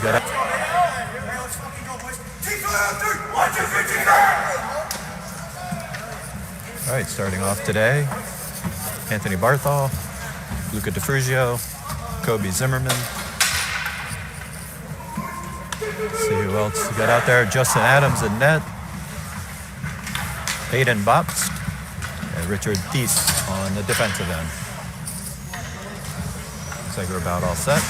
Get it. All right, starting off today, Anthony Barthol, Luca DeFrugio, Kobe Zimmerman. Let's see who else we got out there. Justin Adams in net. Aydan Bopst and Richard Thies on the defensive end. Looks like we're about all set.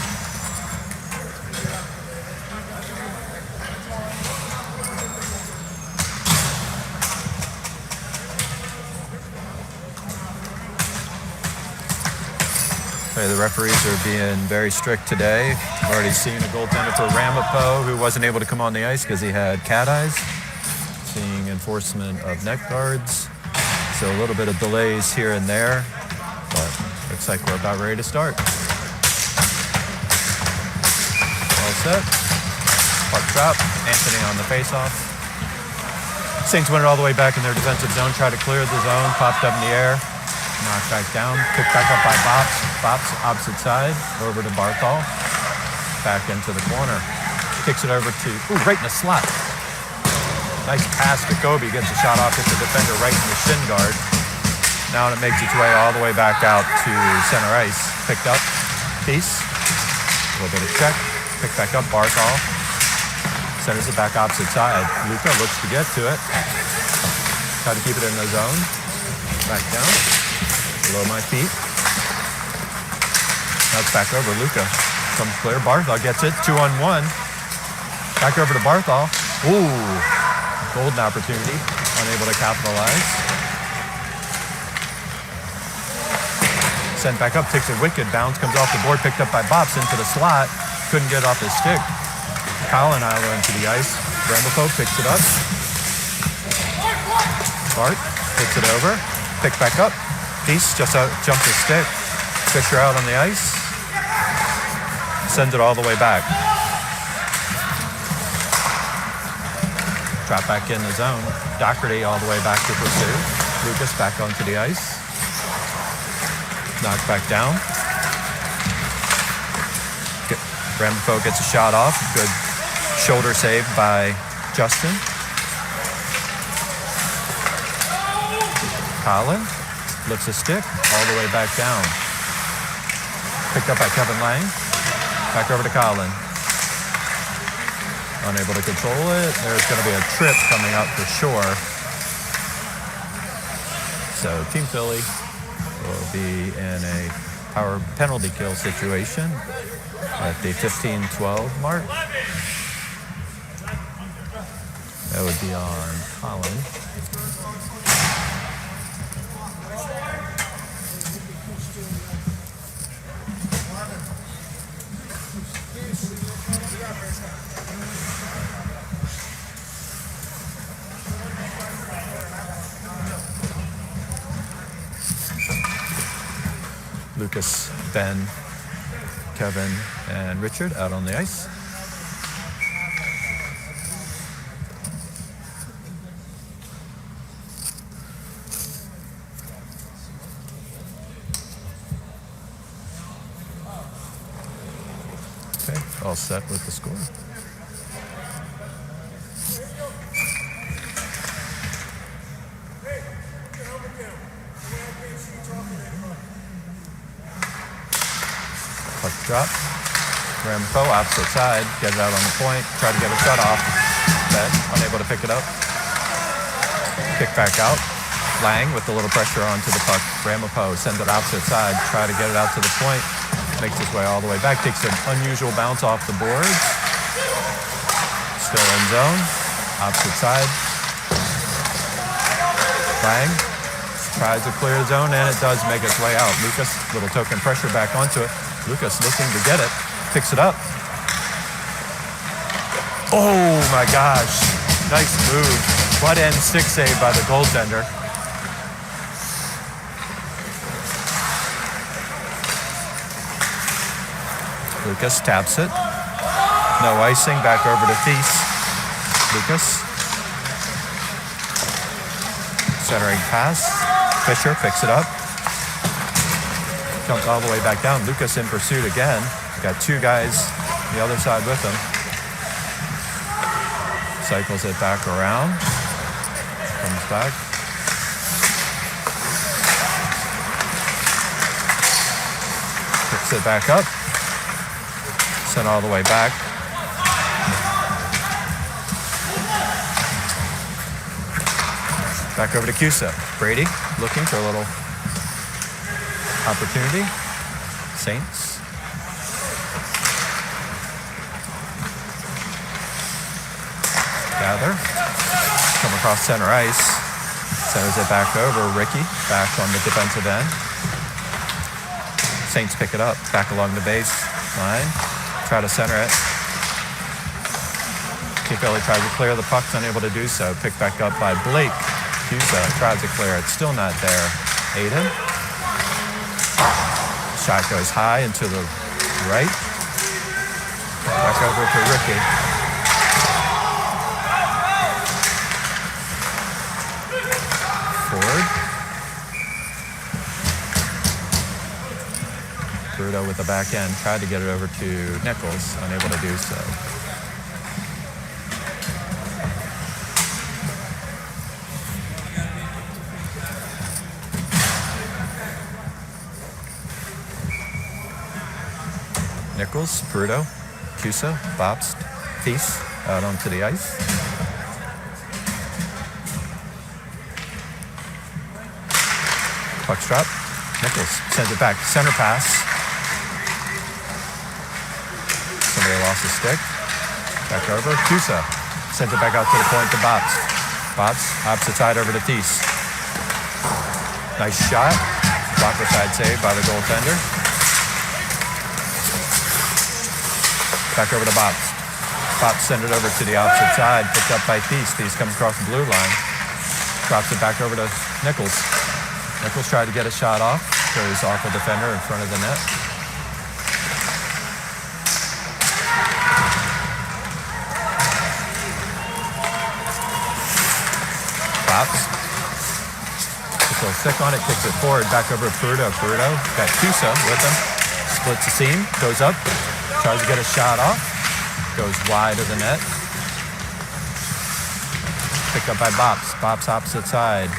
The referees are being very strict today. I've already seen a goaltender for Rampo who wasn't able to come on the ice because he had cat eyes. Seeing enforcement of neck guards. So a little bit of delays here and there, but looks like we're about ready to start. All set. Puck drop. Anthony on the faceoff. Saints win it all the way back in their defensive zone. Try to clear the zone. Popped up in the air. Knocked back down, picked back up by Bopst. Bopst opposite side, over to Barthol. Back into the corner. Kicks it over to, right in the slot. Nice pass to Kobe, gets a shot off, hits the defender right in the shin guard. Now it makes its way all the way back out to center ice. Picked up, Thies. A little bit of check. Picked back up, Barthol. Centers it back opposite side. Luca looks to get to it. Try to keep it in the zone. Back down. Below my feet. Now it's back over. Luca comes clear. Barthol gets it. 2-on-1. Back over to Barthol. Ooh. Golden opportunity. Unable to capitalize. Sent back up. Takes a wicked bounce. Comes off the board. Picked up by Bopst into the slot. Couldn't get off his stick. Colin Isla into the ice. Rampo picks it up. Bart picks it over. Picked back up. Thies just jumped his stick. Fisher out on the ice. Sends it all the way back. Drop back in the zone. Doherty all the way back to pursue. Lucas back onto the ice. Knocked back down. Rampo gets a shot off. Good shoulder save by Justin. Colin. Lifts a stick all the way back down. Picked up by Kevin Lang. Back over to Colin. Unable to control it. There's going to be a trip coming up for sure. So Team Philly will be in a power penalty kill situation at the 15-12 mark. That would be on Colin. Lucas, Ben, Kevin, and Richard out on the ice. Okay, all set with the score. Puck drop. Rampo opposite side. Get it out on the point. Try to get a shot off. Ben unable to pick it up. Kick back out. Lang with a little pressure onto the puck. Rampo sends it opposite side. Try to get it out to the point. Makes his way all the way back. Takes an unusual bounce off the boards. Still in zone. Opposite side. Lang tries to clear the zone, and it does make its way out. Lucas, little token pressure back onto it. Lucas looking to get it. Picks it up. Oh my gosh. Nice move. Butt end stick save by the goaltender. Lucas taps it. No icing. Back over to Thies. Lucas. Centering pass. Fisher picks it up. Comes all the way back down. Lucas in pursuit again. Got two guys on the other side with him. Cycles it back around. Comes back. Picks it back up. Sent all the way back. Back over to Cusa. Brady looking for a little opportunity. Saints. Gather. Come across center ice. Centers it back over. Ricky back on the defensive end. Saints pick it up. Back along the base line. Try to center it. Billy tries to clear the puck, unable to do so. Picked back up by Blake. Cusa tries to clear it. Still not there. Aydan. Shot goes high and to the right. Back over to Ricky. Forward. Bruto with the back end. Tried to get it over to Nichols. Unable to do so. Nichols, Bruto, Cusa, Bobst, Thies out onto the ice. Puck's drop. Nichols sends it back. Center pass. Somebody lost a stick. Back over. Cusa sends it back out to the point to Bobst. Bobst, opposite side over to Thies. Nice shot. Blocker side save by the goaltender. Back over to Bobst. Bobst send it over to the opposite side. Picked up by Thies. Thies comes across the blue line. Drops it back over to Nichols. Nichols tried to get a shot off. Goes off a defender in front of the net. Bobst. Just a little thick on it. Kicks it forward. Back over to Bruto. Bruto got Cusa with him. Splits the seam. Goes up. Tries to get a shot off. Goes wide of the net. Picked up by Bobst. Bobst opposite side.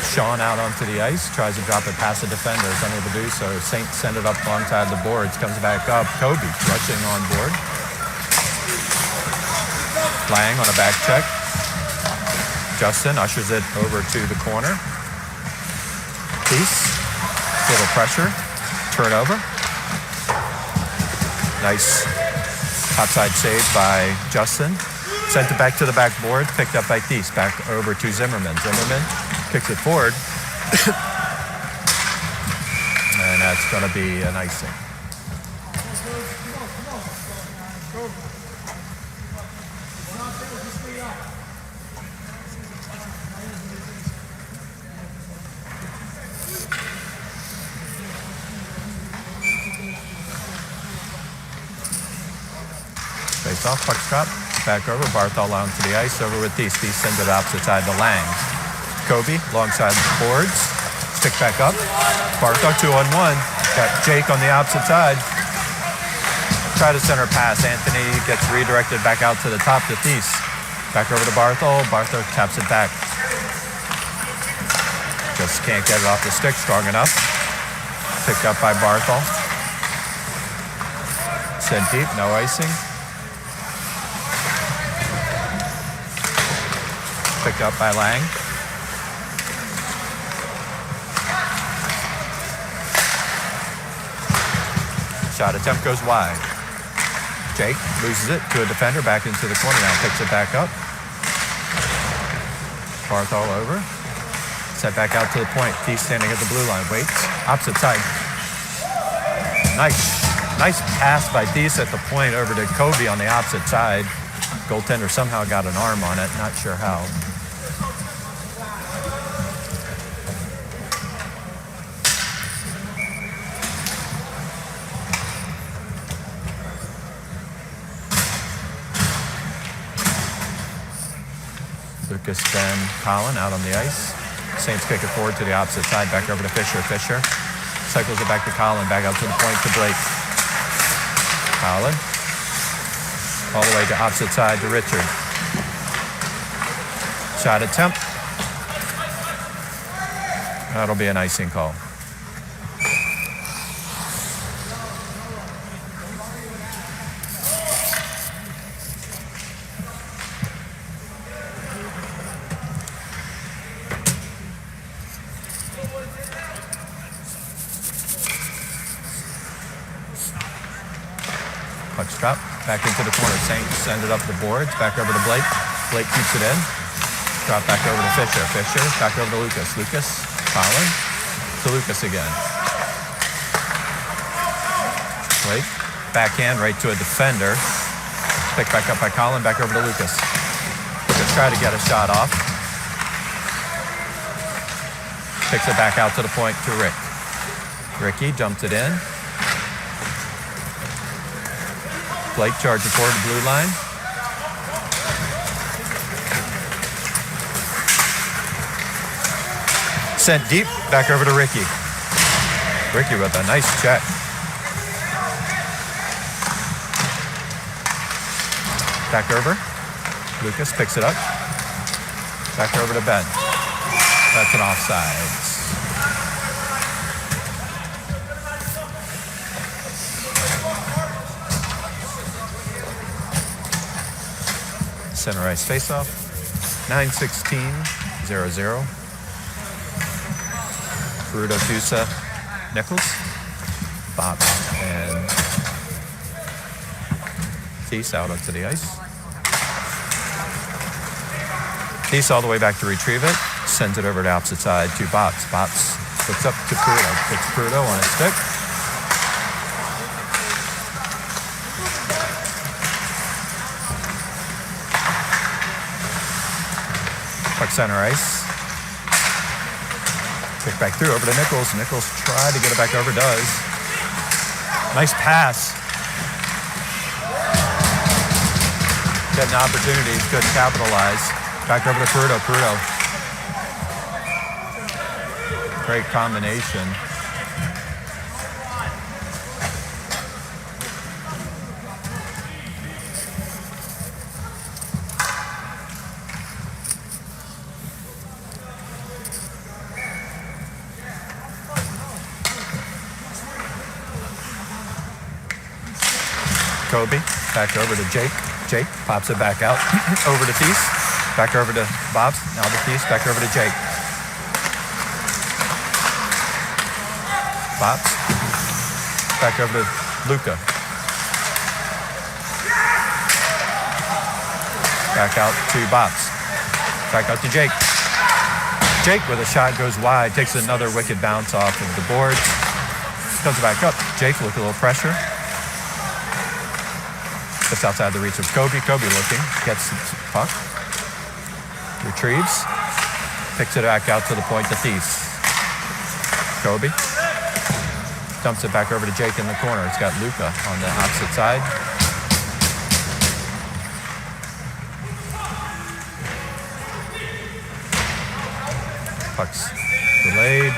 Sean out onto the ice. Tries to drop it past the defender. Is unable to do so. Saints send it up alongside the boards. Comes back up. Kobe rushing on board. Lang on a back check. Justin ushers it over to the corner. Thies. Little pressure. Turnover. Nice topside save by Justin. Sent it back to the backboard. Picked up by Thies. Back over to Zimmerman. Zimmerman kicks it forward. And that's going to be an icing. Face off, puck drop, back over, Barthol onto the ice, over with Thies. Thies sends it opposite side to Lang. Kobe, alongside the boards, stick back up. Barthol 2-on-1, got Jake on the opposite side. Try to center pass, Anthony gets redirected back out to the top to Thies. Back over to Barthol, Barthol taps it back. Just can't get it off the stick strong enough. Picked up by Barthol. Sent deep, no icing. Picked up by Lang. Shot attempt goes wide. Jake loses it to a defender back into the corner now. Picks it back up. Barthol over. Set back out to the point. Thies standing at the blue line. Waits. Opposite side. Nice pass by Thies at the point over to Kobe on the opposite side. Goaltender somehow got an arm on it. Not sure how. Lucas, Ben, Colin out on the ice. Saints kick it forward to the opposite side, back over to Fisher. Fisher cycles it back to Colin, back out to the point to Blake. Colin, all the way to opposite side to Richard. shot attempt. That'll be an icing call. Puck drop, back into the corner. Saints send it up the boards, back over to Blake. Blake keeps it in. Drop back over to Fisher. Fisher, back over to Lucas. Lucas, Colin, to Lucas again. Blake, backhand right to a defender. Picked back up by Colin, back over to Lucas. Lucas try to get a shot off. Picks it back out to the point to Rick. Ricky dumped it in. Blake charging toward the blue line. Sent deep, back over to Ricky. Ricky with a nice check. Back over. Lucas picks it up. Back over to Ben. That's an offsides. Center ice faceoff. 9-16-0-0. Peruto, Cusa, Nichols, Bob, and Thies out onto the ice. Thies all the way back to retrieve it. Sends it over to opposite side to Bops. Bops puts up to Peruto. Puts Peruto on his stick. Puck center ice. Kick back through over to Nichols. Nichols tried to get it back over, does. Nice pass. Getting opportunities, couldn't capitalize. Back over to Peruto. Peruto. Great combination. Kobe, back over to Jake. Jake pops it back out, over to Thies. Back over to Bobs, now to Thies, back over to Jake. Bobs, back over to Luca. Back out to Bobs. Back out to Jake. Jake with a shot goes wide, takes another wicked bounce off of the boards. Comes back up. Jake with a little pressure. Just outside the reach of Kobe. Kobe looking, gets the puck, retrieves, picks it back out to the point to Thies. Kobe dumps it back over to Jake in the corner. It's got Luca on the opposite side. Puck's delayed.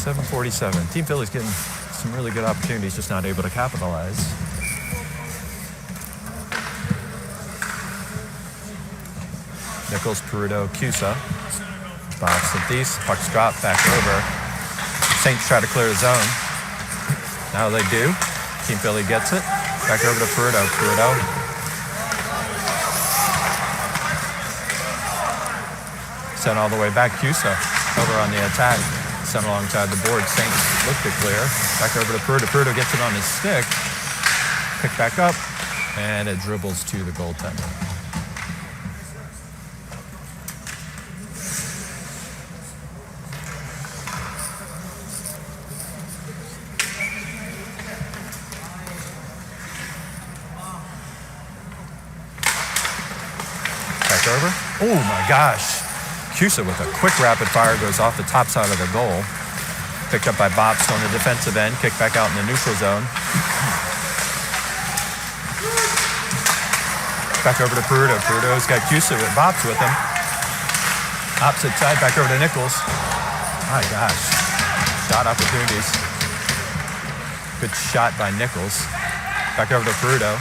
.47. Team Philly's getting some really good opportunities, just not able to capitalize. Nichols, Peruto, Cusa. Box and Thies. Puck's dropped back over. Saints try to clear the zone. Now they do. Team Philly gets it. Back over to Peruto. Peruto. Sent all the way back. Cusa over on the attack. Sent alongside the board. Saints looked it clear. Back over to Peruto. Peruto gets it on his stick. Picked back up. And it dribbles to the goaltender. Back over. Oh my gosh. Cusa with a quick rapid fire goes off the top side of the goal. Picked up by Bops on the defensive end. Kicked back out in the neutral zone. Back over to Peruto. Peruto's got Cusa with Bops with him. Opposite side, back over to Nichols. My gosh. Shot opportunities. Good shot by Nichols. Back over to Peruto.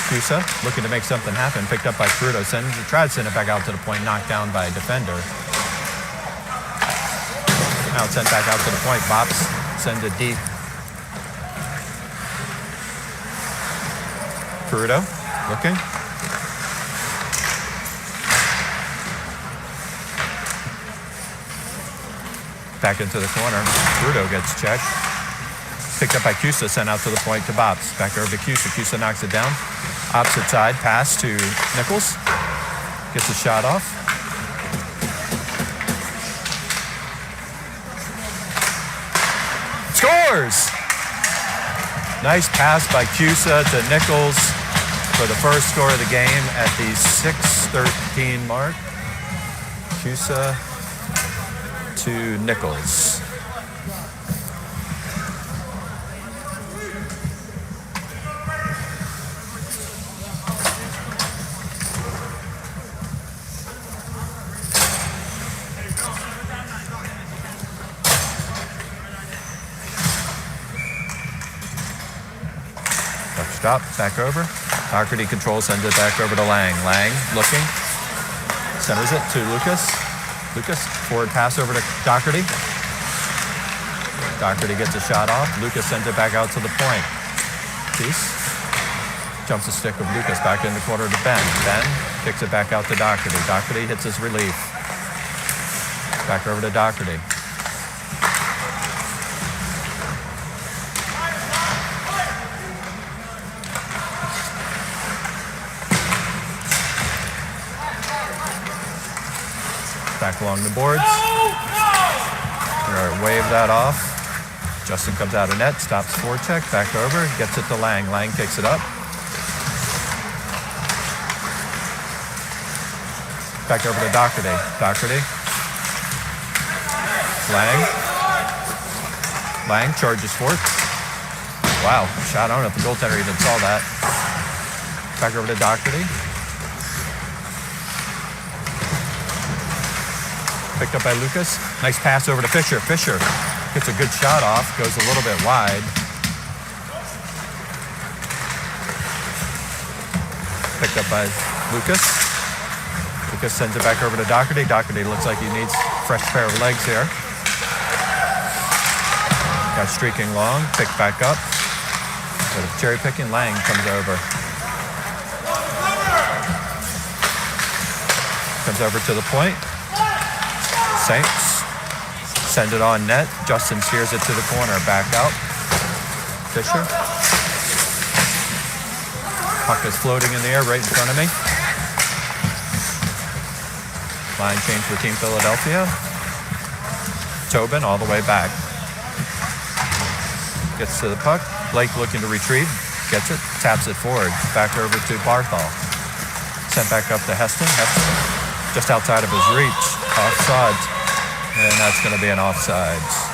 Cusa looking to make something happen. Picked up by Peruto. Tried to send it back out to the point. Knocked down by a defender. Now it's sent back out to the point. Bops sends it deep. Peruto looking. Back into the corner. Peruto gets checked. Picked up by Cusa, sent out to the point to Bops. Back over to Cusa. Cusa knocks it down. Opposite side, pass to Nichols. Gets a shot off. Scores! Nice pass by Cusa to Nichols for the first score of the game at the 6:13 mark. Cusa to Nichols. Stop, back over. Doherty controls, sends it back over to Lang. Lang looking, centers it to Lucas. Lucas, forward pass over to Doherty. Doherty gets a shot off. Lucas sends it back out to the point. Peace. Jumps the stick of Lucas back in the corner to Ben. Ben kicks it back out to Doherty. Doherty hits his relief. Back over to Doherty. Back along the boards. Wave that off. Justin comes out of net, stops forecheck, back over, gets it to Lang. Lang kicks it up. Back over to Doherty. Doherty. Lang. Lang charges forth. Wow, shot. I don't know if the goaltender even saw that. Back over to Doherty. Picked up by Lucas. Nice pass over to Fisher. Fisher gets a good shot off, goes a little bit wide. Picked up by Lucas. Lucas sends it back over to Doherty. Doherty looks like he needs a fresh pair of legs here. Got streaking long, picked back up. Bit of cherry picking. Lang comes over. Comes over to the point. Saints send it on net. Justin steers it to the corner. Back out. Fisher. Puck is floating in the air right in front of me. Line change for Team Philadelphia. Tobin all the way back. Gets to the puck. Blake looking to retrieve. Gets it. Taps it forward. Back over to Barthol. Sent back up to Heston. Heston just outside of his reach. Offsides. And that's going to be an offsides.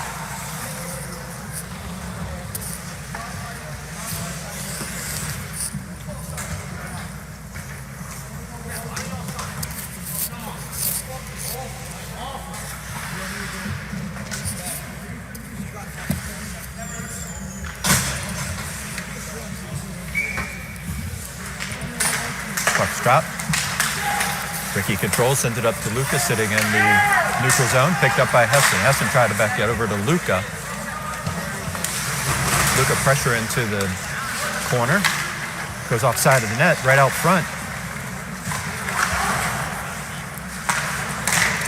Puck's dropped. Ricky controls, sends it up to Luca, sitting in the neutral zone, picked up by Heston. Heston tried to back it over to Luca. Luca pressure into the corner. Goes offside of the net, right out front.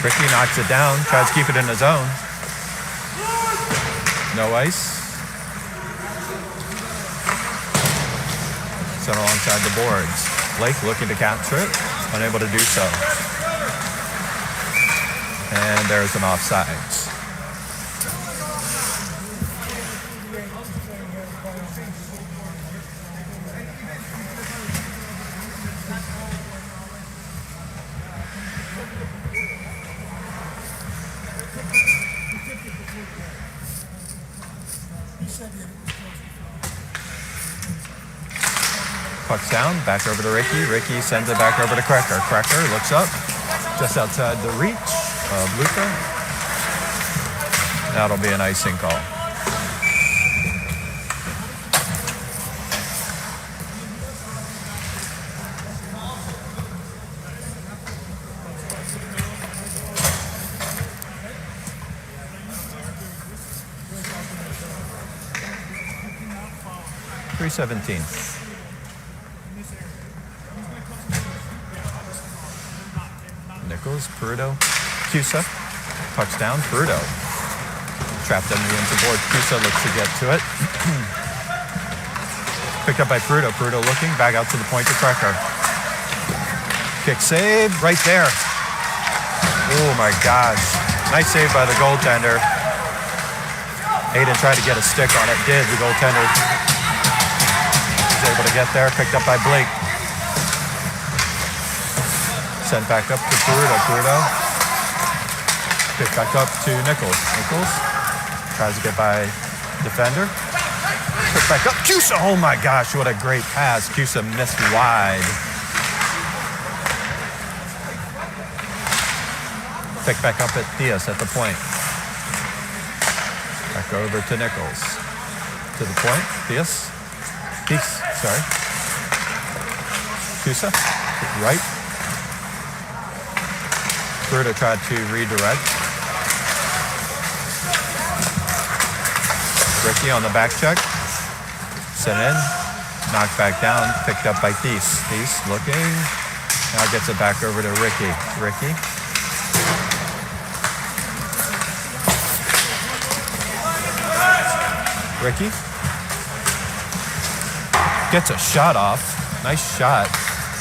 Ricky knocks it down, tries to keep it in his zone. No ice. Sent alongside the boards. Blake looking to capture it. Unable to do so. And there's an offsides. Puck's down, back over to Ricky. Ricky sends it back over to Cracker. Cracker looks up, just outside the reach of Luca. That'll be an icing call. .317. Nichols, Peruto, Cusa, pucks down, Peruto. Trapped underneath the board, Cusa looks to get to it. Picked up by Peruto, Peruto looking, back out to the point to Krecker. Kick save, right there. Oh my gosh, nice save by the goaltender. Aydan tried to get a stick on it, did the goaltender. Was able to get there, picked up by Blake. Sent back up to Peruto. Peruto picked back up to Nichols. Nichols tries to get by defender. Picked back up. Cusa, oh my gosh, what a great pass. Cusa missed wide. Picked back up at Diaz at the point. Back over to Nichols. To the point, Diaz. Sorry. Cusa, right. Peruto tried to redirect. Ricky on the back check. Sent in. Knocked back down. Picked up by Thies. Thies looking. Now gets it back over to Ricky. Ricky. Ricky. Gets a shot off. Nice shot.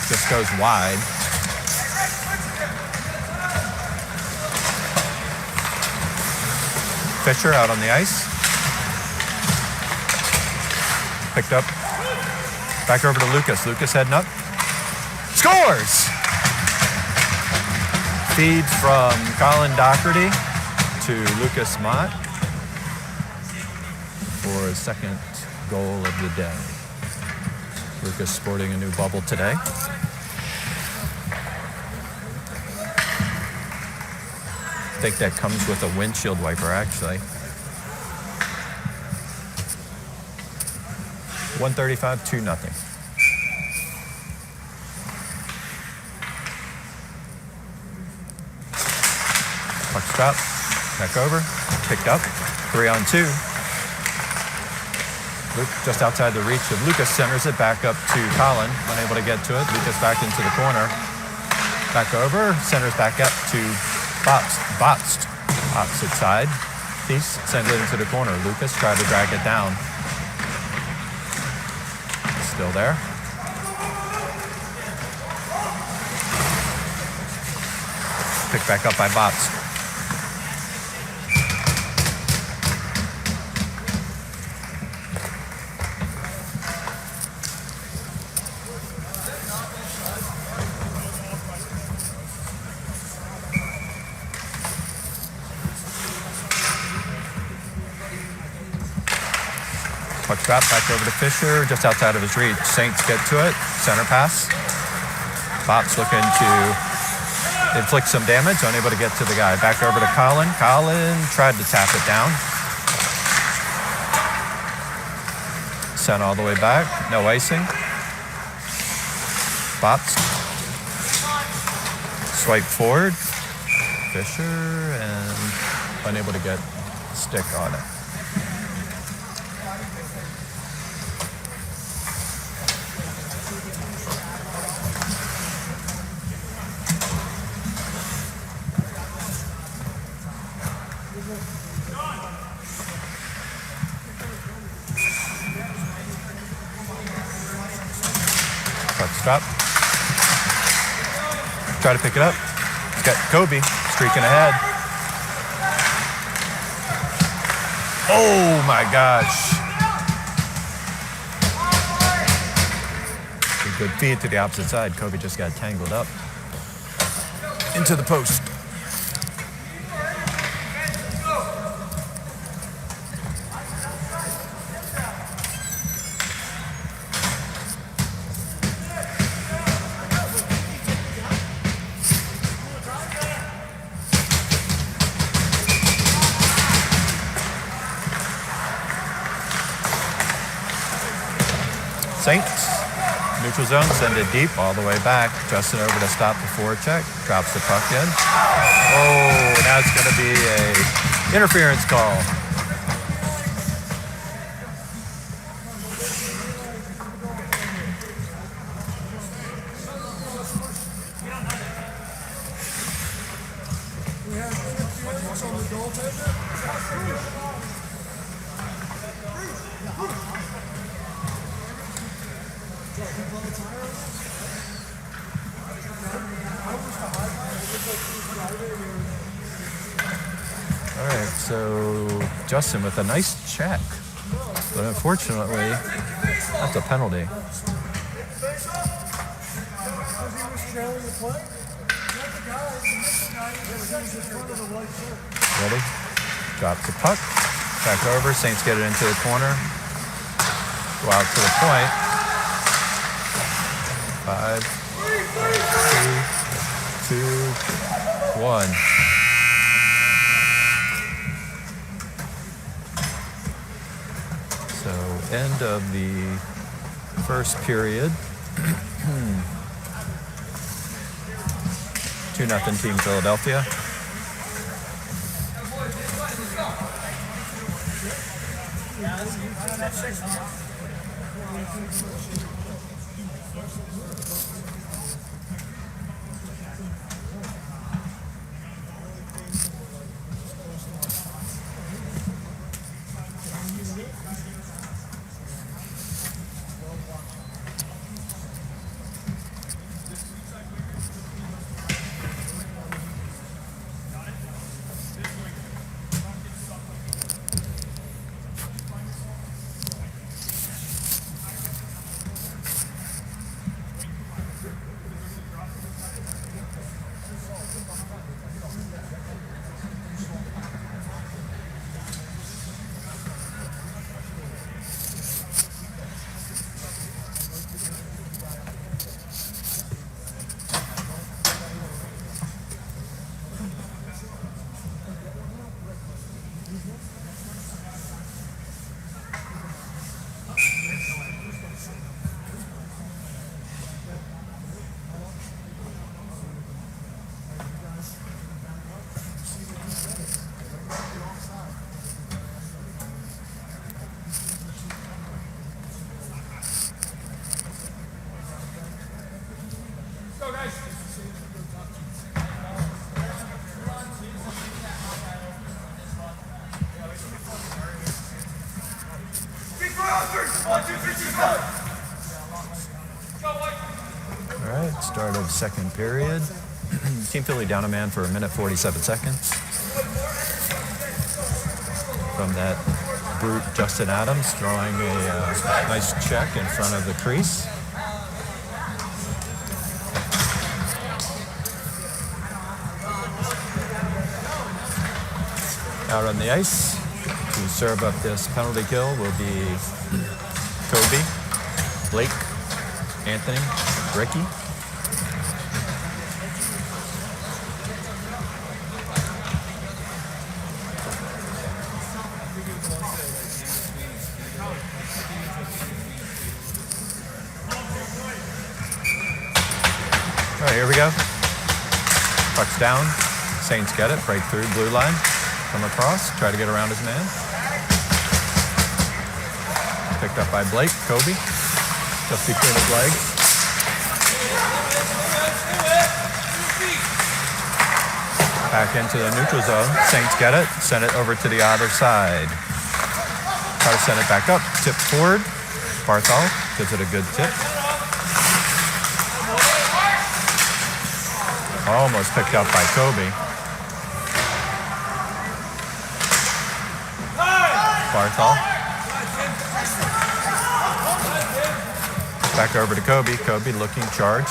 Just goes wide. Fisher out on the ice. Picked up. Back over to Lucas. Lucas heading up. Scores! Feed from Colin Doherty to Lucas Mott for his second goal of the day. Lucas sporting a new bubble today. I think that comes with a windshield wiper, actually. 135, 2-0. Puck stop, back over, picked up, 3-on-2. Luke just outside the reach of Lucas, centers it back up to Colin, unable to get to it. Lucas back into the corner, back over, centers back up to Botst, opposite side. Thies sends it into the corner. Lucas tried to drag it down. Still there. Picked back up by Botst. Puck drop back over to Fisher, just outside of his reach. Saints get to it, center pass. Bop's looking to inflict some damage, unable to get to the guy. Back over to Colin. Colin tried to tap it down. Sent all the way back, no icing. Bop's swipe forward. Fisher, and unable to get a stick on it. Stop. Try to pick it up. He's got Kobe streaking ahead. Oh my gosh. A good feed to the opposite side. Kobe just got tangled up into the post. Saints. Neutral zone, send it deep, all the way back. Justin over to stop the forecheck. Drops the puck in. Oh, now it's going to be a interference call. All right, so Justin with a nice check, but unfortunately, that's a penalty. Ready? Drops the puck. Back over. Saints get it into the corner. Go out to the point. 5, 4, 3, 2, 1. So end of the first period. 2-0 Team Philadelphia. All right, start of second period. Team Philly down a man for 1 minute 47 seconds. From that brute Justin Adams throwing a nice check in front of the crease. Out on the ice to serve up this penalty kill will be Kobe, Blake, Anthony, Ricky. All right, here we go. Puck's down. Saints get it. Break through blue line. Come across. Try to get around his man. Picked up by Blake. Kobe. Just between his legs. Back into the neutral zone. Saints get it. Send it over to the other side. Try to send it back up. Tip forward. Barthol gives it a good tip. Almost picked up by Kobe. Barthol. Back over to Kobe. Kobe looking charged.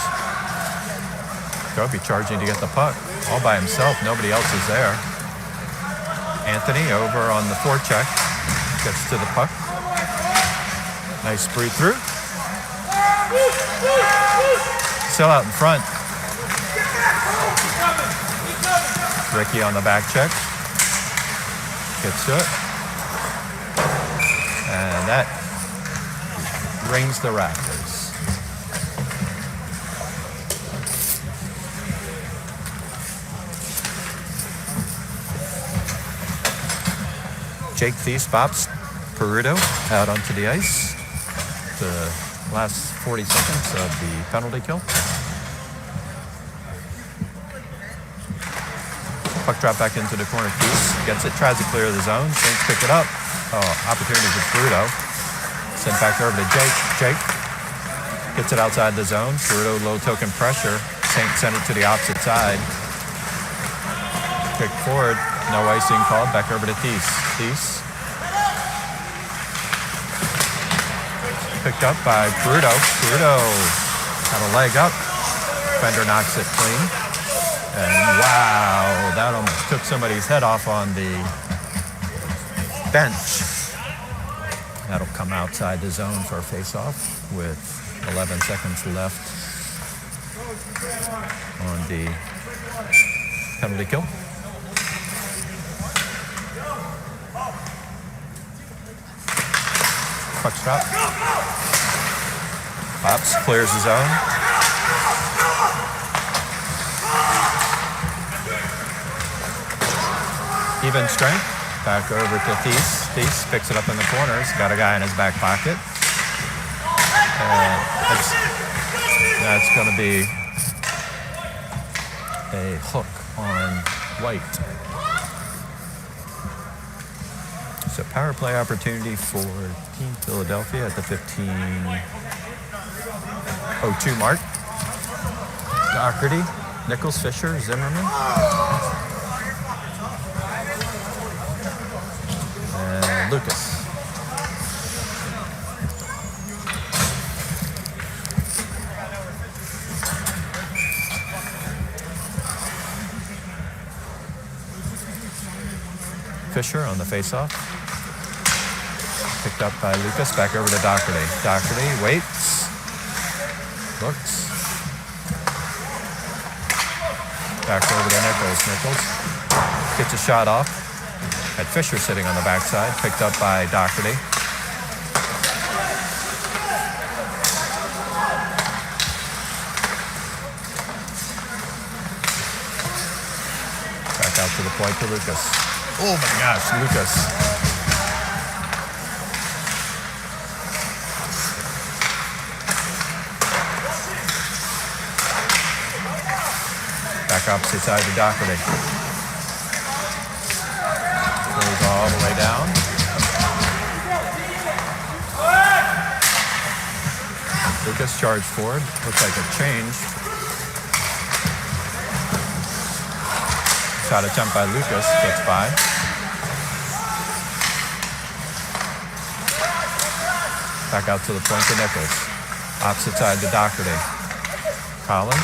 Kobe charging to get the puck. All by himself. Nobody else is there. Anthony over on the forecheck. Gets to the puck. Nice spree through. Still out in front. Ricky on the back check. Gets to it. And that rings the rafters. Jake Thies bops Peruto out onto the ice. The last 40 seconds of the penalty kill. Puck drop back into the corner. Thies gets it, tries to clear the zone. Saints pick it up. Opportunity for Peruto. Sent back over to Jake. Jake gets it outside the zone. Peruto low token pressure. Saints send it to the opposite side. Kick forward. No icing called. Back over to Thies. Thies. Picked up by Peruto. Peruto had a leg up. Fender knocks it clean. And wow, that almost took somebody's head off on the bench. That'll come outside the zone for a face-off with 11 seconds left on the penalty kill. Puck's drop. Pops, clears the zone. Even strength. Back over to Thies. Thies picks it up in the corners. Got a guy in his back pocket. That's going to be a hook on White. So power play opportunity for Team Philadelphia at the 15:02 mark. Doherty, Nichols, Fisher, Zimmerman. And Lucas. Fisher on the faceoff. Picked up by Lucas. Back over to Doherty. Doherty waits. Looks. Back over to Nichols. Nichols gets a shot off. Had Fisher sitting on the backside. Picked up by Doherty. Back out to the point to Lucas. Oh my gosh, Lucas. Back opposite side to Doherty. Goes all the way down. Lucas charged forward. Looks like a change. Shot attempt by Lucas, gets by. Back out to the point to Nichols. Opposite side to Doherty. Collin.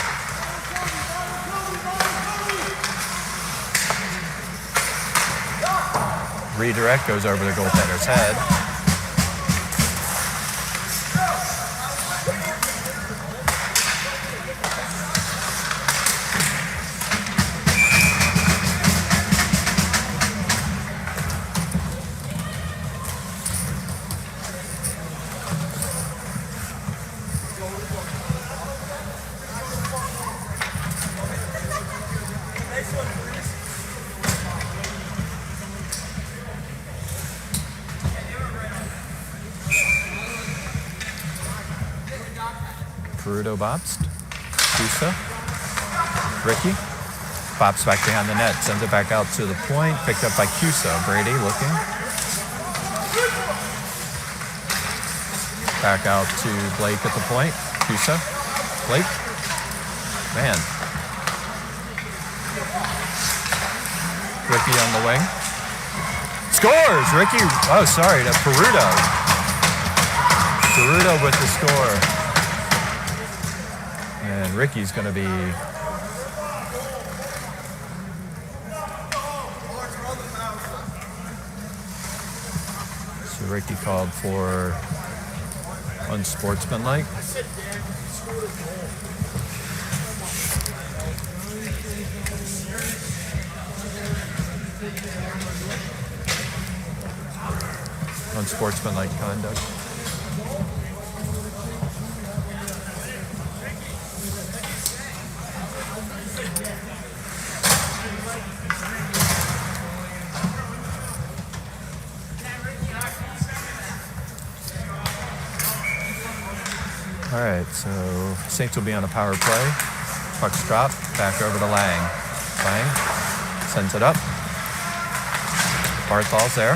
Redirect goes over the goaltender's head. Peruto bops. Cusa. Ricky. Bops back behind the net. Sends it back out to the point. Picked up by Cusa. Brady looking. Back out to Blake at the point. Cusa. Blake. Man. Ricky on the wing. Scores! Ricky. Oh, sorry. To Peruto. Peruto with the score. And Ricky's going to be so Ricky called for unsportsmanlike. Unsportsmanlike conduct. All right, so Saints will be on a power play. Puck's dropped, back over to Lang. Lang sends it up. Barthol's there.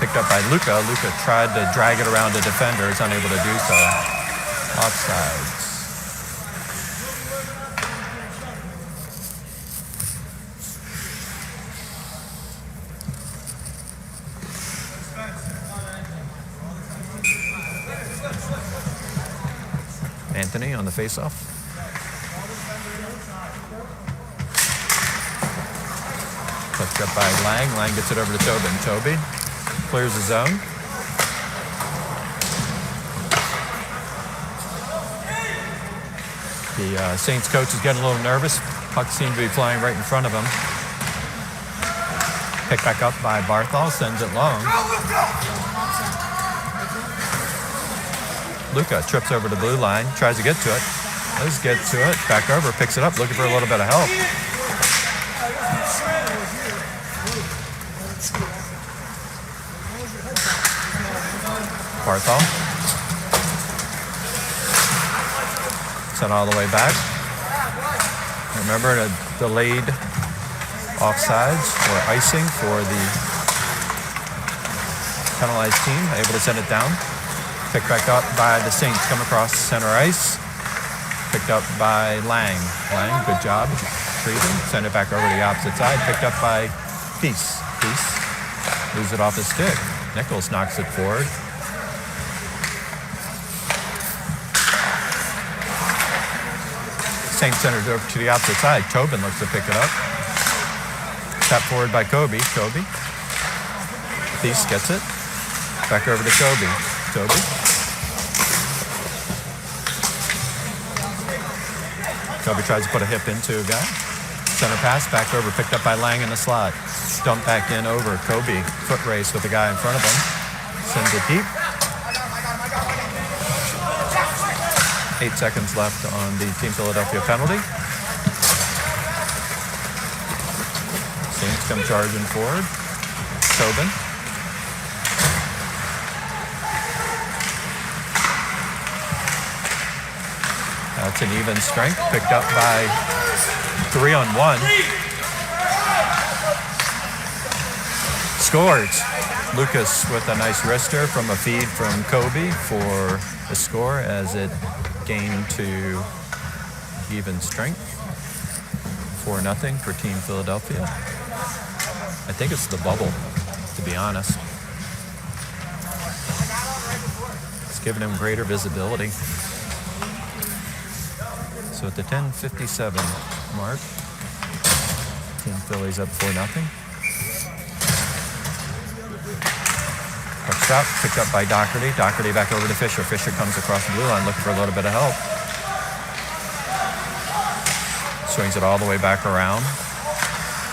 Picked up by Luka. Luka tried to drag it around a defender, is unable to do so. Offsides. Anthony on the faceoff. Touched up by Lang. Lang gets it over to Tobin. Toby clears the zone. The Saints coach is getting a little nervous. Puck seemed to be flying right in front of him. Picked back up by Barthol. Sends it long. Luka trips over the blue line, tries to get to it. Does get to it, back over, picks it up, looking for a little bit of help. Barthol. Sent all the way back. Remember, a delayed offsides or icing for the penalized team, able to send it down. Picked back up by the Saints, come across center ice. Picked up by Lang. Lang, good job. Treason, send it back over to the opposite side. Picked up by Peace. Peace moves it off his stick. Nichols knocks it forward. Saints send it over to the opposite side. Tobin looks to pick it up. Tap forward by Kobe. Kobe. Peace gets it. Back over to Kobe. Toby. Toby tries to put a hip into a guy. Center pass, back over, picked up by Lang in the slot. Dump back in over. Kobe, foot race with the guy in front of him. Sends it deep. 8 seconds left on the Team Philadelphia penalty. Saints come charging forward. Tobin. That's an even strength, picked up by 3-on-1. Scores. Lucas with a nice wrister from a feed from Kobe for the score as it gained to even strength. 4-0 for Team Philadelphia. I think it's the bubble, to be honest. It's giving him greater visibility. So at the 10:57 mark, Team Philly's up 4-0. Puck stop, picked up by Doherty. Doherty back over to Fisher. Fisher comes across the blue line looking for a little bit of help. Swings it all the way back around.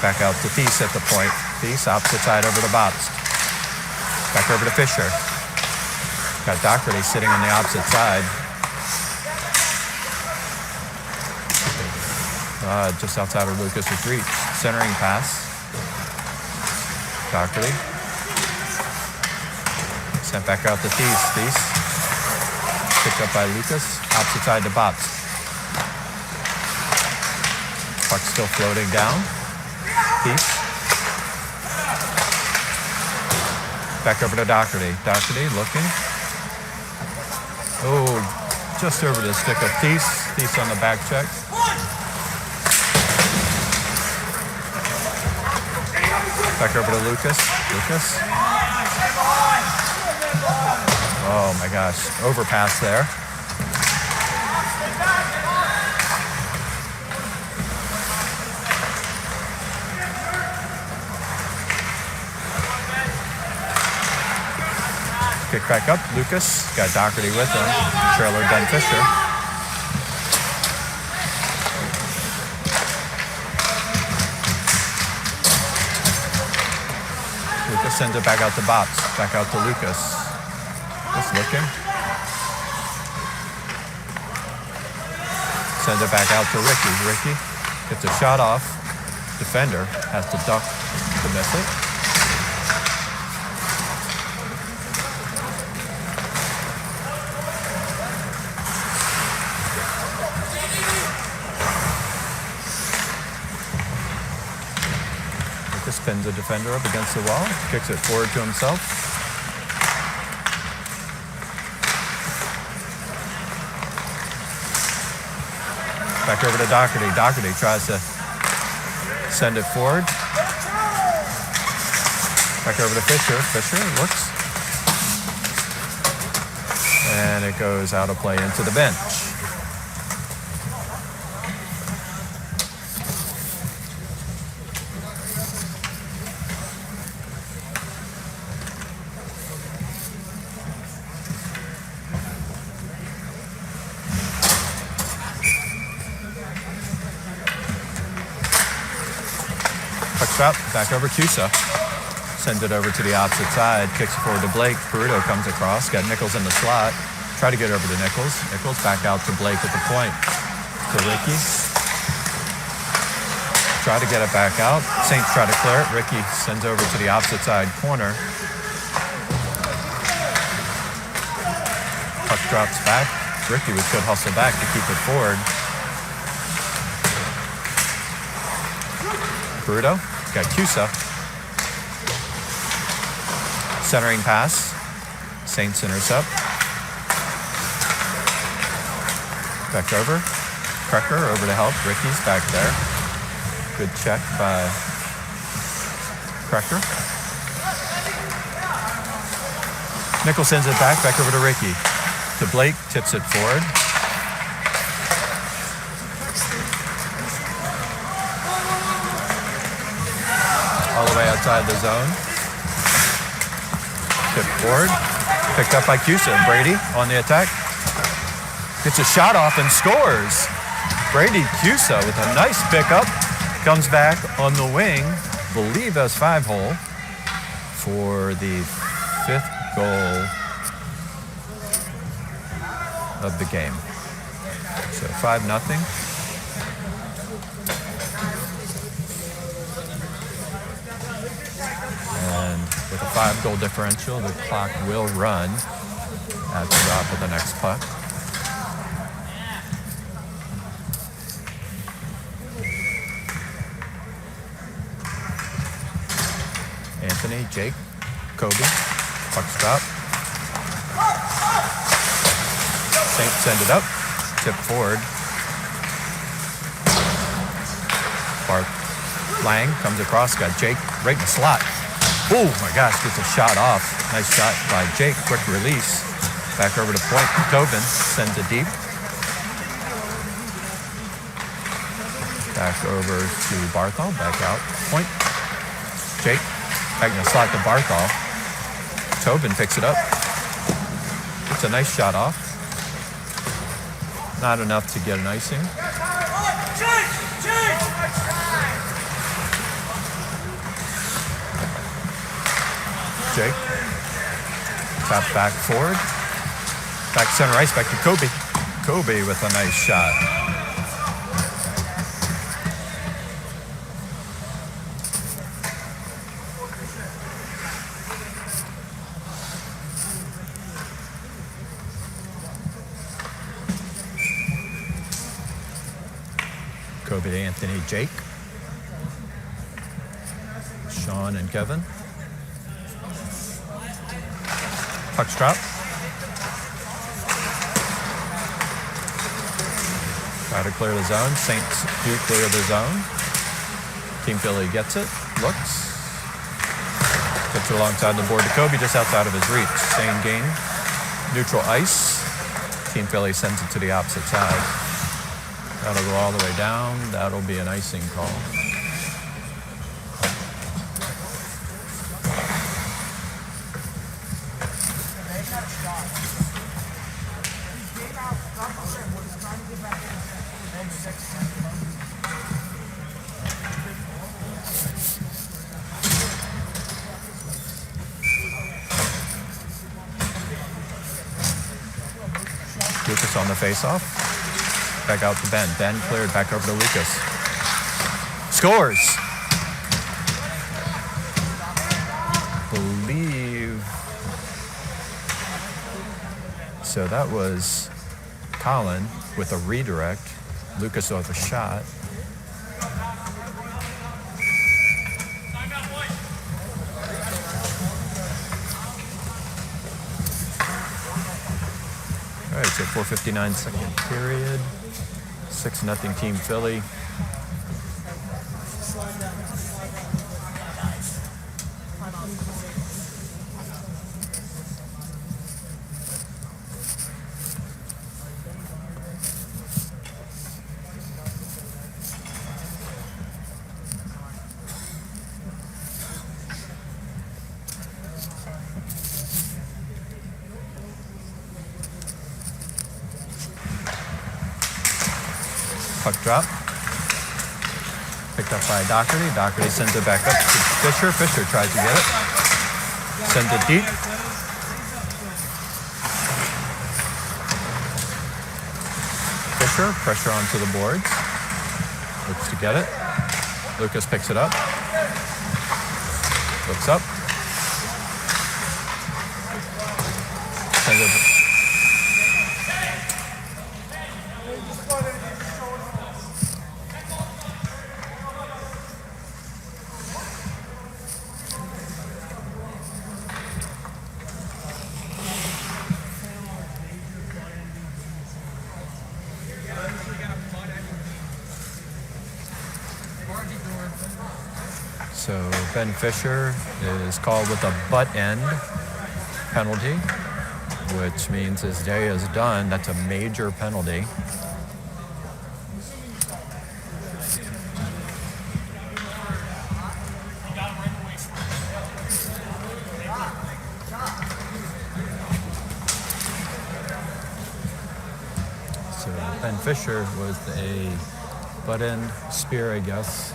Back out to Thies at the point. Thies opposite side over to Bobst. Back over to Fisher. Got Doherty sitting on the opposite side. Just outside of Lucas's reach. Centering pass. Doherty. Sent back out to Thies. Thies. Picked up by Lucas. Opposite side to Bobst. Puck still floating down. Thies. Back over to Doherty. Doherty looking. Oh, just over the stick of Thies. Thies on the back check. Back over to Lucas. Lucas. Oh my gosh. Overpass there. Kick back up. Lucas. Got Doherty with him. Trailer Ben Fisher. Lucas sends it back out to Bobst. Back out to Lucas. Just looking. Sends it back out to Ricky. Ricky gets a shot off. Defender has to duck to miss it. Lucas pins a defender up against the wall, kicks it forward to himself. Back over to Doherty. Doherty tries to send it forward. Back over to Fisher. Fisher looks. And it goes out of play into the bench. Up, back over Cusa. Sends it over to the opposite side. Kicks it forward to Blake. Peruto comes across. Got Nichols in the slot. Try to get over to Nichols. Nichols back out to Blake at the point. To Ricky. Try to get it back out. Saints try to clear it. Ricky sends over to the opposite side corner. Puck drops back. Ricky with good hustle back to keep it forward. Peruto. Got Cusa. Centering pass. Saints intercept. Back over. Krecker over to help. Ricky's back there. Good check by Krecker. Nichols sends it back over to Ricky. To Blake, tips it forward. All the way outside the zone. Tip forward. Picked up by Cusa. Brady on the attack. Gets a shot off and scores. Brady Cusa with a nice pickup. Comes back on the wing. Believe as 5-hole for the 5th goal of the game. So 5-0. With a 5-goal differential, the clock will run at the drop of the next puck. Anthony, Jake, Kobe, puck's drop. Saints send it up, tip forward. Bart Lang comes across, got Jake right in the slot. Oh my gosh, gets a shot off. Nice shot by Jake, quick release. Back over to point. Tobin sends it deep. Back over to Barthol, back out. Point. Jake, back in the slot to Barthol. Tobin picks it up. It's a nice shot off. Not enough to get an icing. Jake. Tap back forward. Back center ice, back to Kobe. Kobe with a nice shot. Kobe to Anthony, Jake. Sean and Kevin. Puck's drop. Try to clear the zone. Saints do clear the zone. Team Philly gets it. Looks. Gets it alongside the board to Kobe, just outside of his reach. Same game. Neutral ice. Team Philly sends it to the opposite side. That'll go all the way down. That'll be an icing call. Lucas on the face-off. Back out to Ben. Ben cleared back over to Lucas. Scores! Believe. So that was Colin with a redirect. Lucas with a shot. 4:59 second period. 6-0 Team Philly. Puck drop. Picked up by Doherty. Doherty sends it back up to Fisher. Fisher tries to get it. Sends it deep. Fisher, pressure onto the boards. Looks to get it. Lucas picks it up. Looks up. Sends it. So Ben Fisher is called with a butt end penalty, which means his day is done. That's a major penalty. So Ben Fisher was a butt end spear, I guess.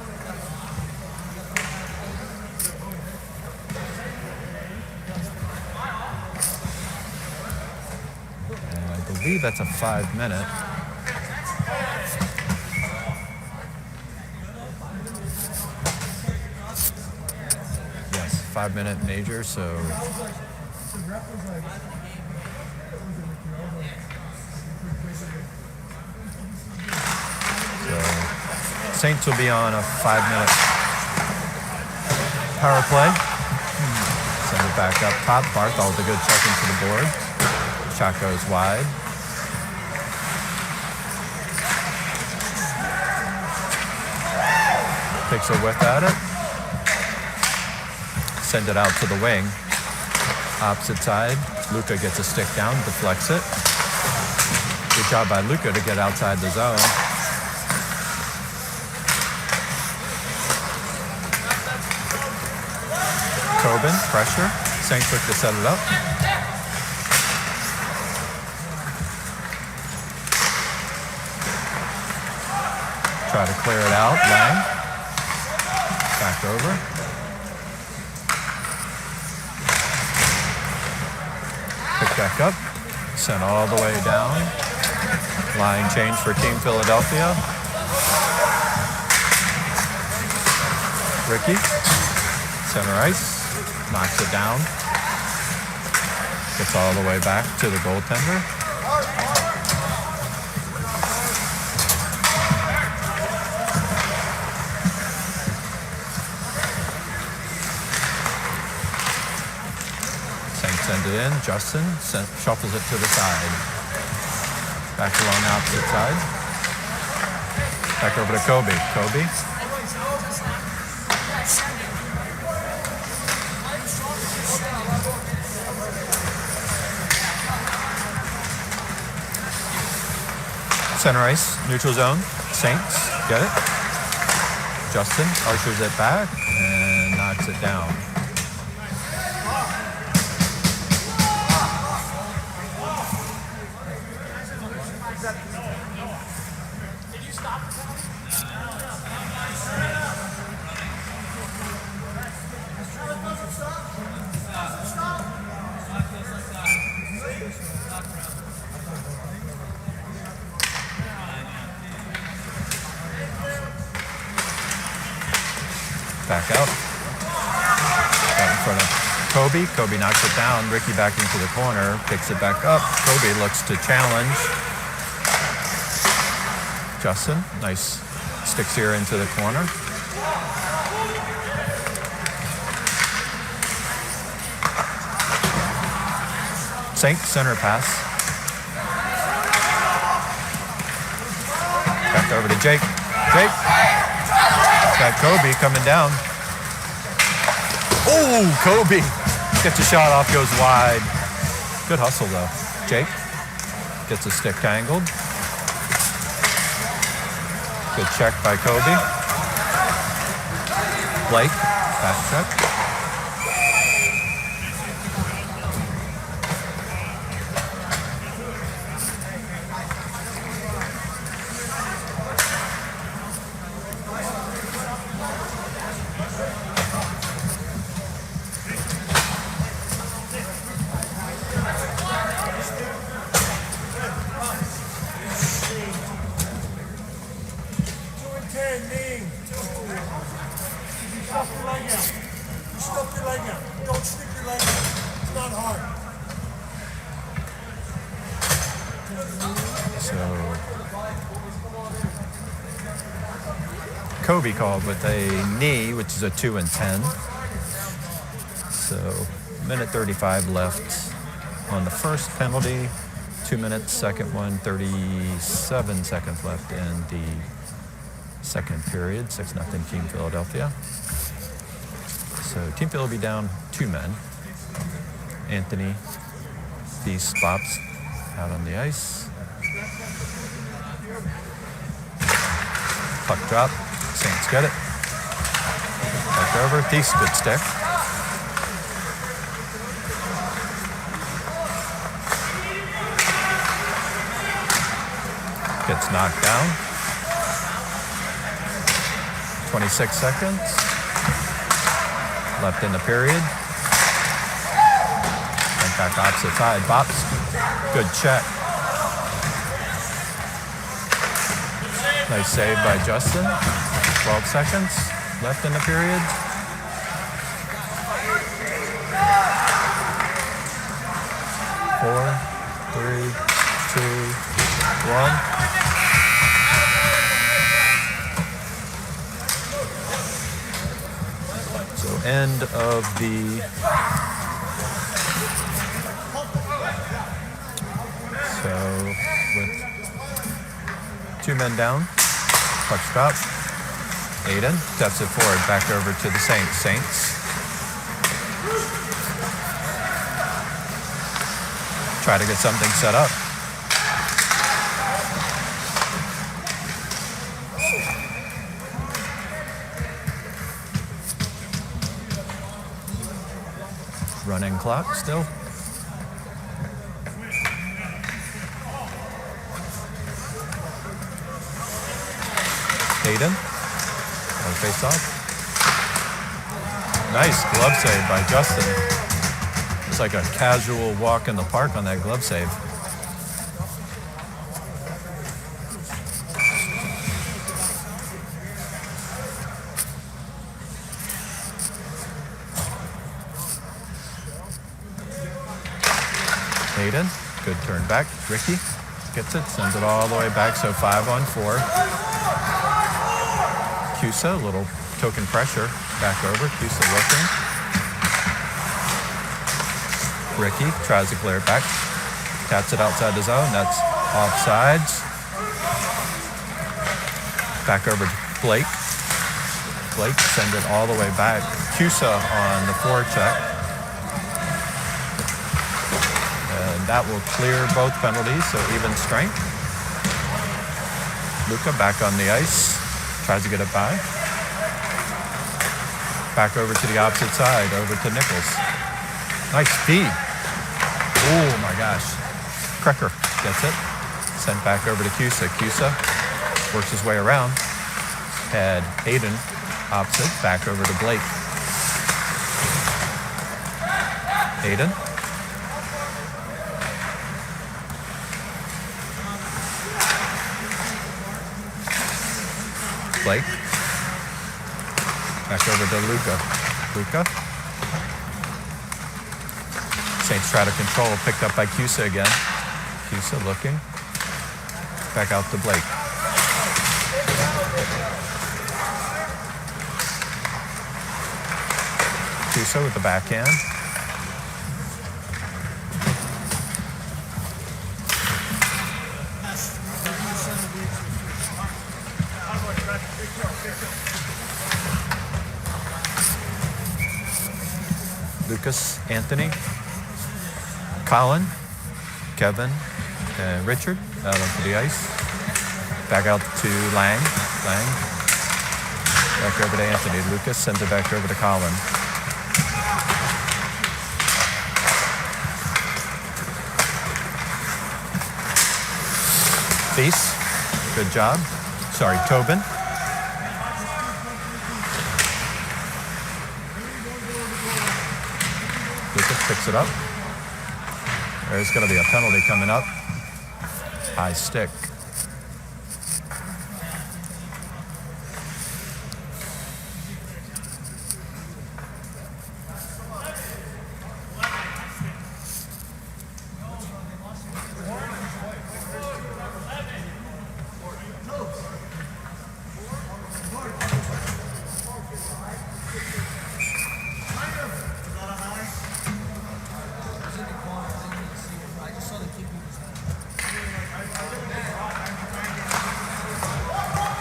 I believe that's a 5-minute. Yes, 5-minute major, so. Saints will be on a 5-minute power play. Send it back up top. Barthol with a good check into the board. Shot goes wide. Takes a whiff at it. Send it out to the wing. Opposite side. Luka gets a stick down, deflects it. Good job by Luka to get outside the zone. Tobin, pressure. Saints look to set it up. Try to clear it out. Lang. Back over. Pick back up. Sent all the way down. Line change for Team Philadelphia. Ricky. Center ice. Knocks it down. Gets all the way back to the goaltender. Sends it in. Justin shuffles it to the side. Back along the opposite side. Back over to Kobe. Kobe. Center ice, neutral zone. Saints, get it. Justin archers it back and knocks it down. Back out. Out in front of Kobe. Kobe knocks it down. Ricky back into the corner. Picks it back up. Kobe looks to challenge. Justin, nice sticks here into the corner. Saint, center pass. Back over to Jake. Jake. Got Kobe coming down. Oh, Kobe. Gets a shot off, goes wide. Good hustle, though. Jake gets a stick tangled. Good check by Kobe. Blake, back check. Kobe called with a knee, which is a 2 and 10. So, minute 35 left on the first penalty. 2 minutes, second one, 37 seconds left in the second period. 6-0 Team Philadelphia. So, Team Philly will be down 2 men. Anthony Thies Bops out on the ice. Puck drop. Saints get it. Back over. Thies, good stick. Gets knocked down. 26 seconds left in the period. Went back opposite side. Bops. Good check. Nice save by Justin. 12 seconds left in the period. Four, three, two, one. So end of the with 2 men down. Puck stop. Aydan steps it forward, back over to the Saints. Saints try to get something set up. Running clock still. Aydan. Face off. Nice glove save by Justin. It's like a casual walk in the park on that glove save. Aydan, good turn back. Ricky gets it, sends it all the way back, so 5-on-4. Cusa, a little token pressure, back over. Cusa looking. Ricky tries to clear it back. Taps it outside the zone. That's offsides. Back over to Blake. Blake sends it all the way back. Cusa on the forecheck. And that will clear both penalties, so even strength. Luka back on the ice. Tries to get it by. Back over to the opposite side, over to Nichols. Nice speed. Oh my gosh. Krecker gets it. Sent back over to Cusa. Cusa works his way around. Had Aydan opposite, back over to Blake. Aydan. Blake. Back over to Luka. Luka. Saints try to control, picked up by Cusa again. Cusa looking. Back out to Blake. Cusa with the backhand. Lucas, Anthony, Colin, Kevin, and Richard out onto the ice. Back out to Lang. Back over to Anthony. Lucas sends it back over to Colin. Thies, good job. Sorry, Tobin. Lucas picks it up. There's going to be a penalty coming up. High stick.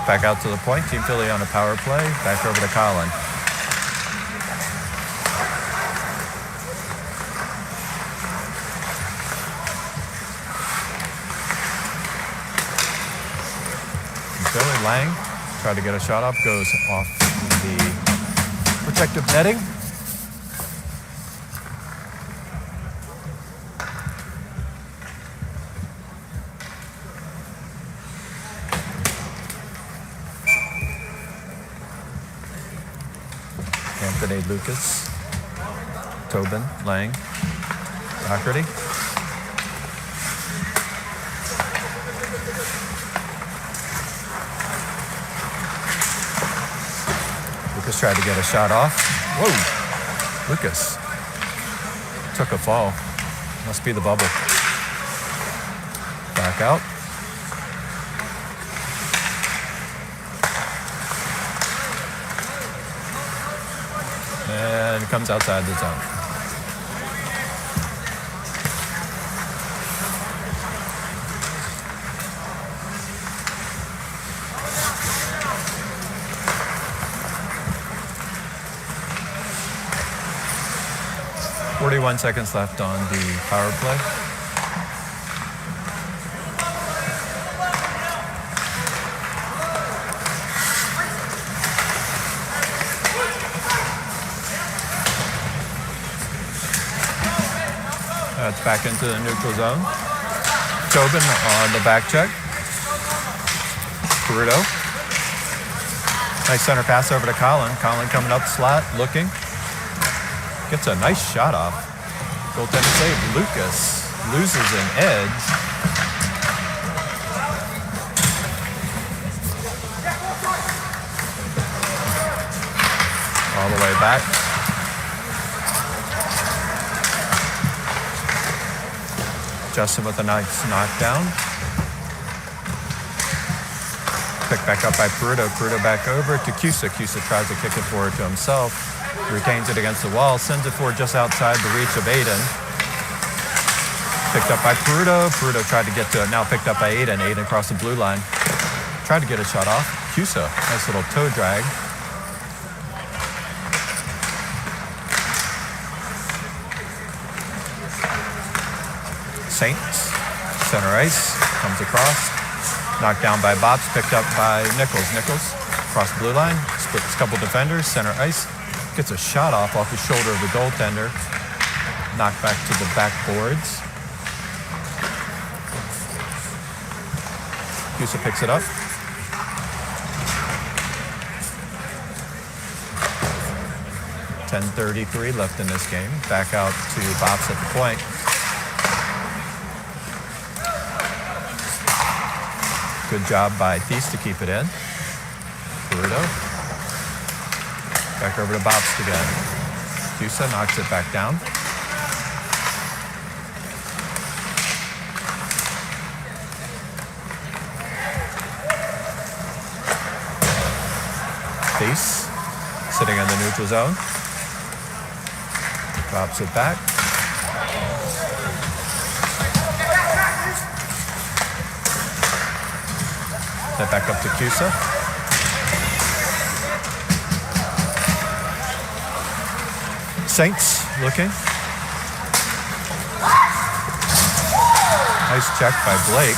Back out to the point. Team Philly on a power play. Back over to Colin. And Philly, Lang, try to get a shot off. Goes off the protective netting. Anthony, Lucas, Tobin, Lang, Doherty. Lucas tried to get a shot off. Whoa! Lucas took a fall. Must be the bubble. Back out. And it comes outside the zone. "41 seconds left on the power play. That's back into the neutral zone. Tobin on the back check. Peruto. Nice center pass over to Colin. Colin coming up slot, looking. Gets a nice shot off. Goaltender save. Lucas loses an edge. All the way back. Justin with a nice knockdown. Picked back up by Peruto. Peruto back over to Cusa. Cusa tries to kick it forward to himself. Retains it against the wall. Sends it forward just outside the reach of Aydan. Picked up by Peruto. Peruto tried to get to it. Now picked up by Aydan. Aydan across the blue line. Tried to get a shot off. Cusa. Nice little toe drag. Saints, center ice, comes across, knocked down by Bops, picked up by Nichols. Nichols, across the blue line, splits a couple defenders, center ice, gets a shot off the shoulder of the goaltender, knocked back to the backboards. Cusa picks it up. .10:33 left in this game. Back out to Bops at the point. Good job by Thies to keep it in. Peruto. Back over to Bops again. Cusa knocks it back down. Thies sitting in the neutral zone. Drops it back. That back up to Cusa. Saints looking. Nice check by Blake.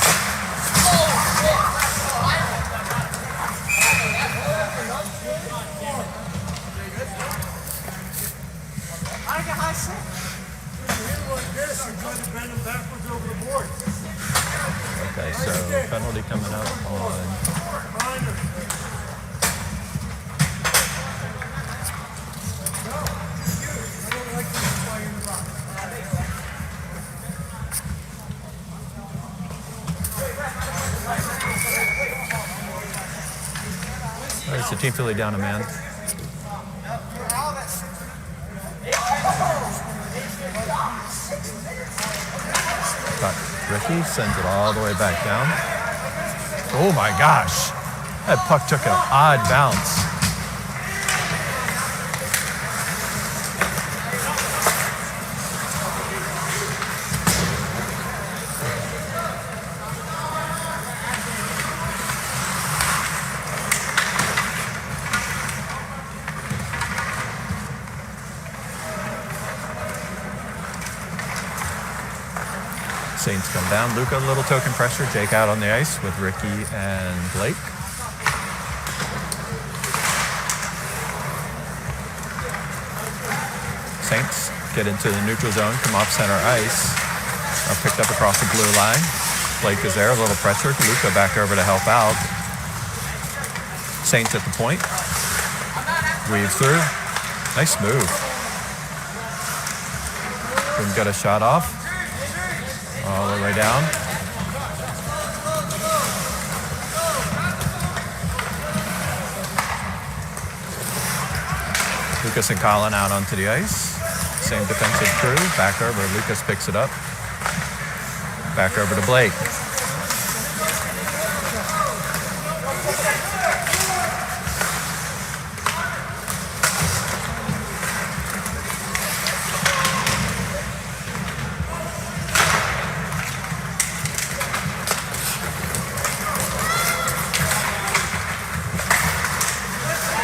Okay, so penalty coming up on It's the team Philly down a man. But Ricky sends it all the way back down. Oh my gosh. That puck took an odd bounce. Saints come down. Luka, a little token pressure. Jake out on the ice with Ricky and Blake. Saints get into the neutral zone, come off center ice. Are picked up across the blue line. Blake is there, a little pressure. Luka back over to help out. Saints at the point. Weaves through. Nice move. Couldn't get a shot off. All the way down. Lucas and Colin out onto the ice. Same defensive crew. Back over. Lucas picks it up. Back over to Blake.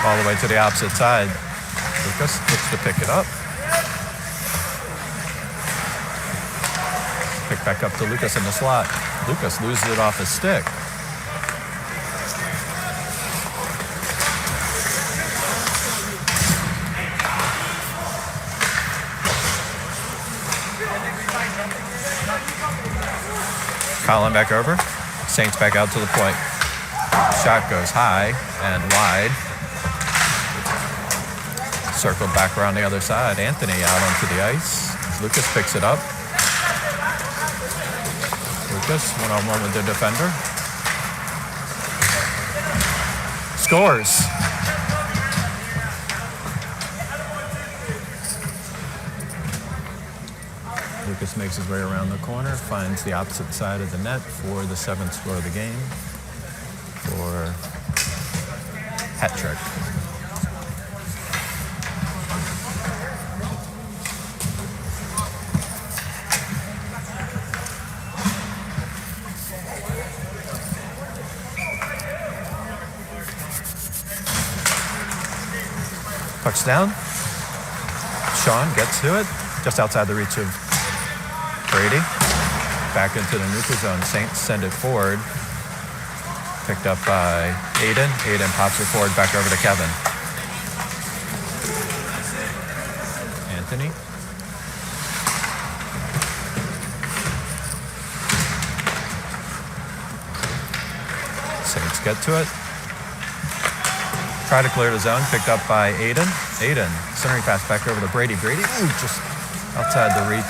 All the way to the opposite side. Lucas looks to pick it up. Pick back up to Lucas in the slot. Lucas loses it off his stick. Colin back over. Saints back out to the point. Shot goes high and wide. Circled back around the other side. Anthony out onto the ice. Lucas picks it up. Lucas one-on-one with the defender. Scores. Lucas makes his way around the corner, finds the opposite side of the net for the 7th score of the game for hat trick. Puck's down. Sean gets to it, just outside the reach of Brady. Back into the neutral zone. Saints send it forward. Picked up by Aydan. Aydan pops it forward back over to Kevin. Anthony. Saints get to it. Try to clear the zone, picked up by Aydan. Aydan, centering pass back over to Brady. Brady, ooh, just outside the reach.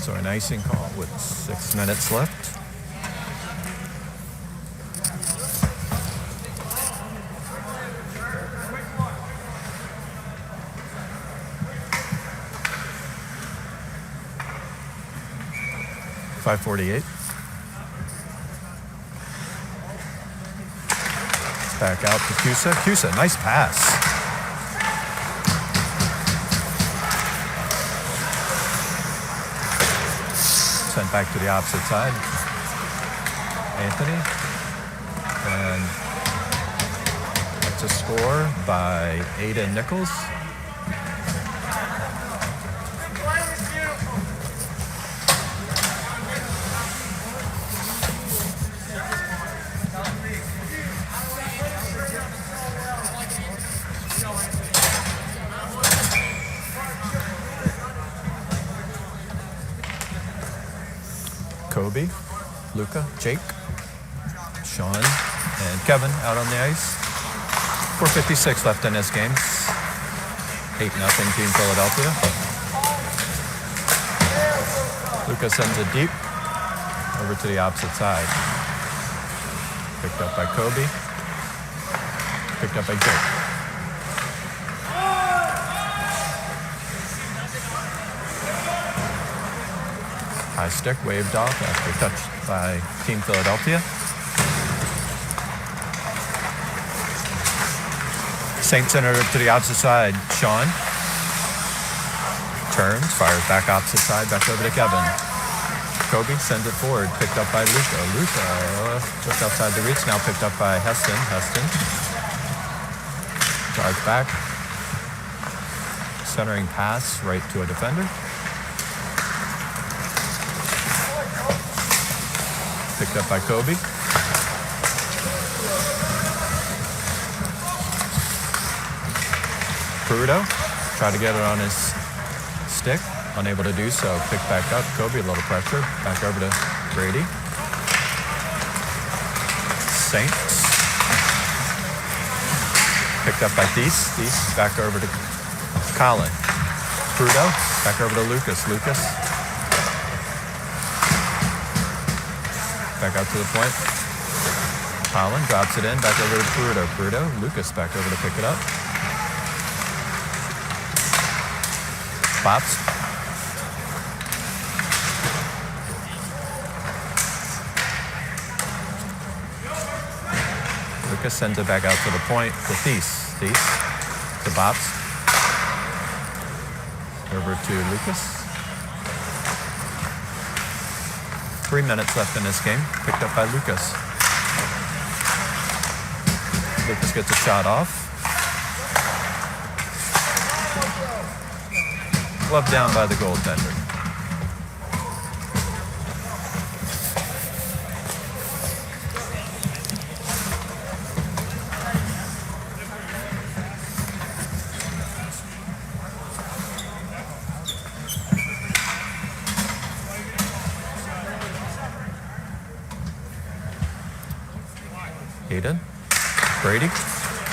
So an icing call with 6 minutes left. .548. Back out to Cusa. Cusa, nice pass. Sent back to the opposite side. Anthony. And that's a score by Aydan Nichols. Kobe, Luca, Jake, Sean, and Kevin out on the ice. 4:56 left in this game. 8-0 Team Philadelphia. Luca sends it deep over to the opposite side. Picked up by Kobe. Picked up by Jake. High stick waved off after touched by Team Philadelphia. Saint center to the opposite side. Sean turns, fires back opposite side, back over to Kevin. Kobe sends it forward, picked up by Luca. Luca just outside the reach, now picked up by Heston. Heston drives back. Centering pass right to a defender. Picked up by Kobe. Prudo tried to get it on his stick, unable to do so. Picked back up. Kobe, a little pressure. Back over to Brady. Saints. Picked up by Thies. Thies back over to Colin. Prudo back over to Lucas. Lucas. Back out to the point. Colin drops it in, back over to Prudo. Prudo, Lucas back over to pick it up. Pops. Lucas sends it back out to the point to Thies. Thies to Bops. Over to Lucas. 3 minutes left in this game. Picked up by Lucas. Lucas gets a shot off. Glove down by the goaltender. Aydan. Brady.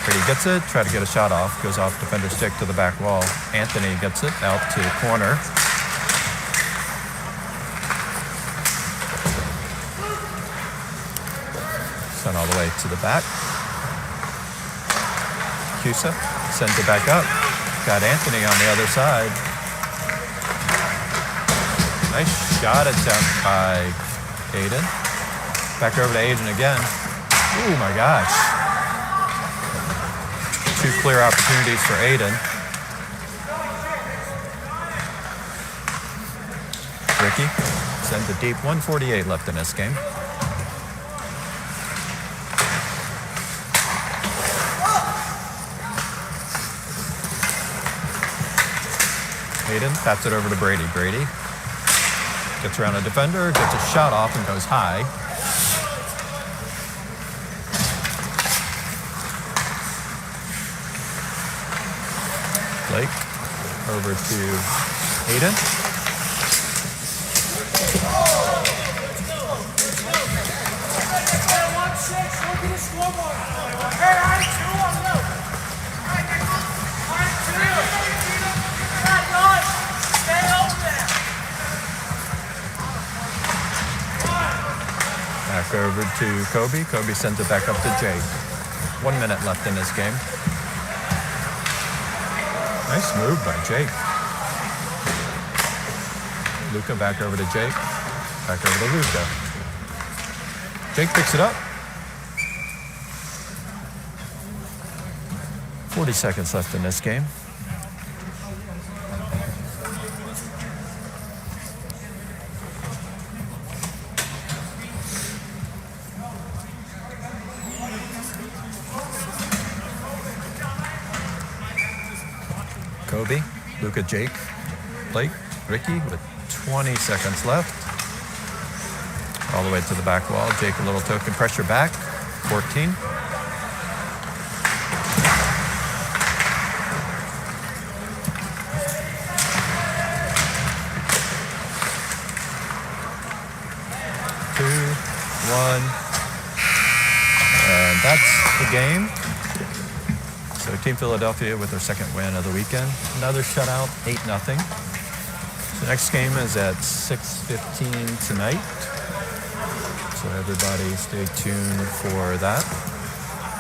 Brady gets it. Try to get a shot off. Goes off defender's stick to the back wall. Anthony gets it out to the corner. Sent all the way to the back. Cusa sends it back up. Got Anthony on the other side. Nice shot attempt by Aydan. Back over to Aydan again. Oh my gosh. 2 clear opportunities for Aydan. Ricky sends it deep. 1:48 left in this game. Aydan taps it over to Brady. Brady gets around a defender, gets a shot off and goes high. Blake over to Aydan. Back over to Kobe. Kobe sends it back up to Jake. 1 minute left in this game. Nice move by Jake. Luca back over to Jake. Back over to Luca. Jake picks it up. 40 seconds left in this game. Kobe, Luca, Jake, Blake, Ricky with 20 seconds left. All the way to the back wall. Jake a little token pressure back. 14. And that's the game. So Team Philadelphia with their second win of the weekend. Another shutout, 8-0. So next game is at 6:15 tonight. So everybody stay tuned for that.